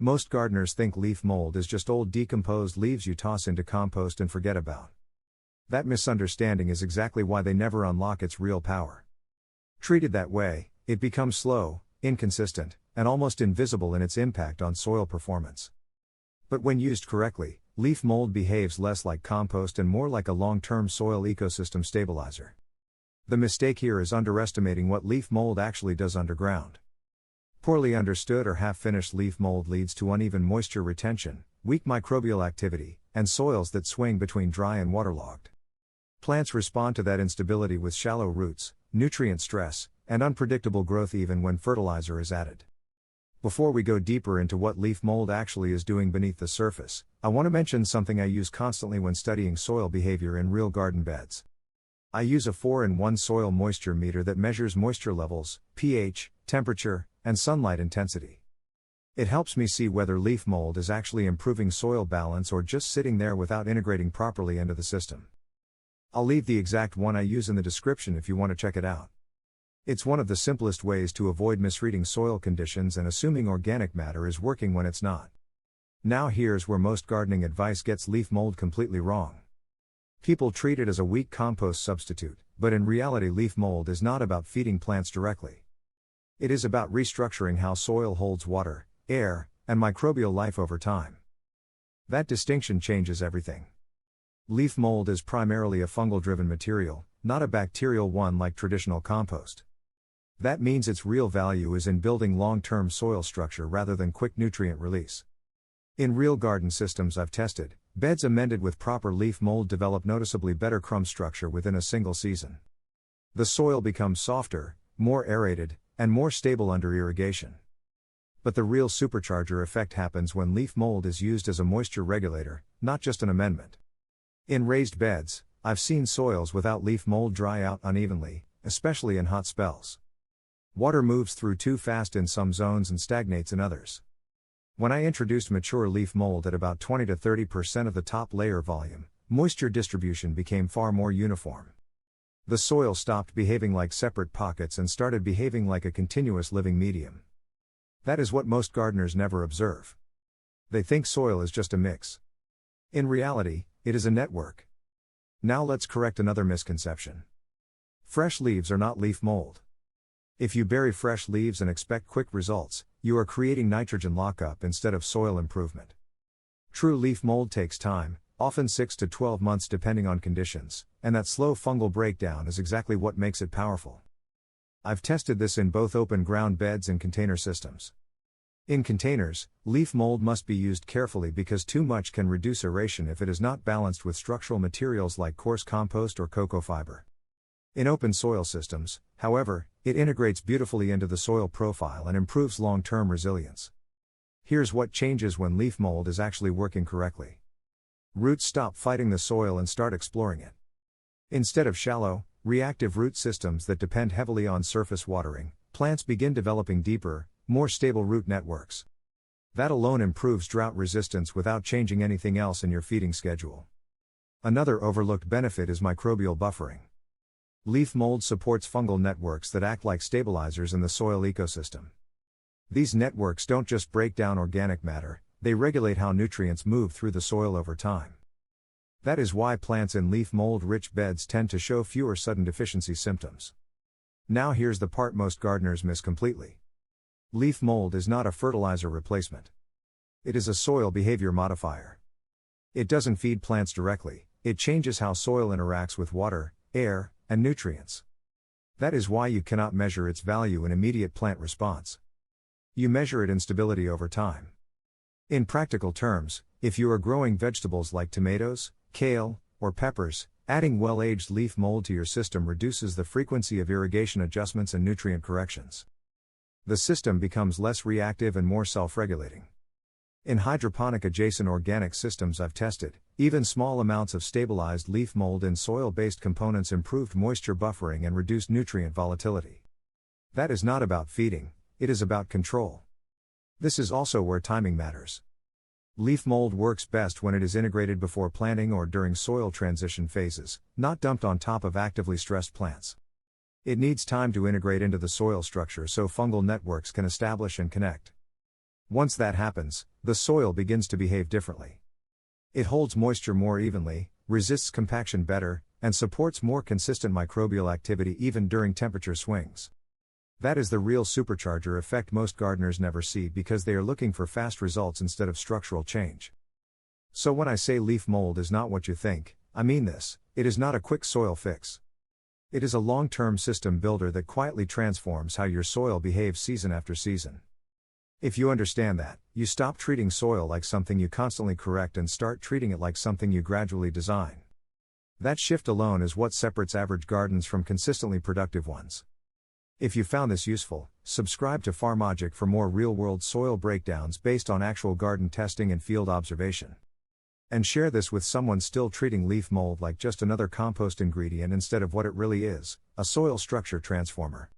Most gardeners think leaf mold is just old decomposed leaves you toss into compost and forget about. That misunderstanding is exactly why they never unlock its real power. Treated that way, it becomes slow, inconsistent, and almost invisible in its impact on soil performance. But when used correctly, leaf mold behaves less like compost and more like a long-term soil ecosystem stabilizer. The mistake here is underestimating what leaf mold actually does underground. Poorly understood or half-finished leaf mold leads to uneven moisture retention, weak microbial activity, and soils that swing between dry and waterlogged. Plants respond to that instability with shallow roots, nutrient stress, and unpredictable growth even when fertilizer is added. Before we go deeper into what leaf mold actually is doing beneath the surface, I want to mention something I use constantly when studying soil behavior in real garden beds. I use a 4-in-1 soil moisture meter that measures moisture levels, pH, temperature, and sunlight intensity. It helps me see whether leaf mold is actually improving soil balance or just sitting there without integrating properly into the system. I'll leave the exact one I use in the description if you want to check it out. It's one of the simplest ways to avoid misreading soil conditions and assuming organic matter is working when it's not. Now here's where most gardening advice gets leaf mold completely wrong. People treat it as a weak compost substitute, but in reality leaf mold is not about feeding plants directly. It is about restructuring how soil holds water, air, and microbial life over time. That distinction changes everything. Leaf mold is primarily a fungal-driven material, not a bacterial one like traditional compost. That means its real value is in building long-term soil structure rather than quick nutrient release. In real garden systems I've tested, beds amended with proper leaf mold develop noticeably better crumb structure within a single season. The soil becomes softer, more aerated, and more stable under irrigation. But the real supercharger effect happens when leaf mold is used as a moisture regulator, not just an amendment. In raised beds, I've seen soils without leaf mold dry out unevenly, especially in hot spells. Water moves through too fast in some zones and stagnates in others. When I introduced mature leaf mold at about 20 to 30% of the top layer volume, moisture distribution became far more uniform. The soil stopped behaving like separate pockets and started behaving like a continuous living medium. That is what most gardeners never observe. They think soil is just a mix. In reality, it is a network. Now let's correct another misconception. Fresh leaves are not leaf mold. If you bury fresh leaves and expect quick results, you are creating nitrogen lockup instead of soil improvement. True leaf mold takes time, often 6 to 12 months depending on conditions, and that slow fungal breakdown is exactly what makes it powerful. I've tested this in both open ground beds and container systems. In containers, leaf mold must be used carefully because too much can reduce aeration if it is not balanced with structural materials like coarse compost or cocoa fiber. In open soil systems, however, it integrates beautifully into the soil profile and improves long-term resilience. Here's what changes when leaf mold is actually working correctly. Roots stop fighting the soil and start exploring it. Instead of shallow, reactive root systems that depend heavily on surface watering, plants begin developing deeper, more stable root networks. That alone improves drought resistance without changing anything else in your feeding schedule. Another overlooked benefit is microbial buffering. Leaf mold supports fungal networks that act like stabilizers in the soil ecosystem. These networks don't just break down organic matter, they regulate how nutrients move through the soil over time. That is why plants in leaf mold-rich beds tend to show fewer sudden deficiency symptoms. Now here's the part most gardeners miss completely. Leaf mold is not a fertilizer replacement. It is a soil behavior modifier. It doesn't feed plants directly, it changes how soil interacts with water, air, and nutrients. That is why you cannot measure its value in immediate plant response. You measure it in stability over time. In practical terms, if you are growing vegetables like tomatoes, kale, or peppers, adding well-aged leaf mold to your system reduces the frequency of irrigation adjustments and nutrient corrections. The system becomes less reactive and more self-regulating. In hydroponic adjacent organic systems I've tested, even small amounts of stabilized leaf mold in soil-based components improved moisture buffering and reduced nutrient volatility. That is not about feeding, it is about control. This is also where timing matters. Leaf mold works best when it is integrated before planting or during soil transition phases, not dumped on top of actively stressed plants. It needs time to integrate into the soil structure so fungal networks can establish and connect. Once that happens, the soil begins to behave differently. It holds moisture more evenly, resists compaction better, and supports more consistent microbial activity even during temperature swings. That is the real supercharger effect most gardeners never see because they are looking for fast results instead of structural change. So when I say leaf mold is not what you think, I mean this: it is not a quick soil fix. It is a long-term system builder that quietly transforms how your soil behaves season after season. If you understand that, you stop treating soil like something you constantly correct and start treating it like something you gradually design. That shift alone is what separates average gardens from consistently productive ones. If you found this useful, subscribe to FarmLogic for more real-world soil breakdowns based on actual garden testing and field observation. And share this with someone still treating leaf mold like just another compost ingredient instead of what it really is: a soil structure transformer.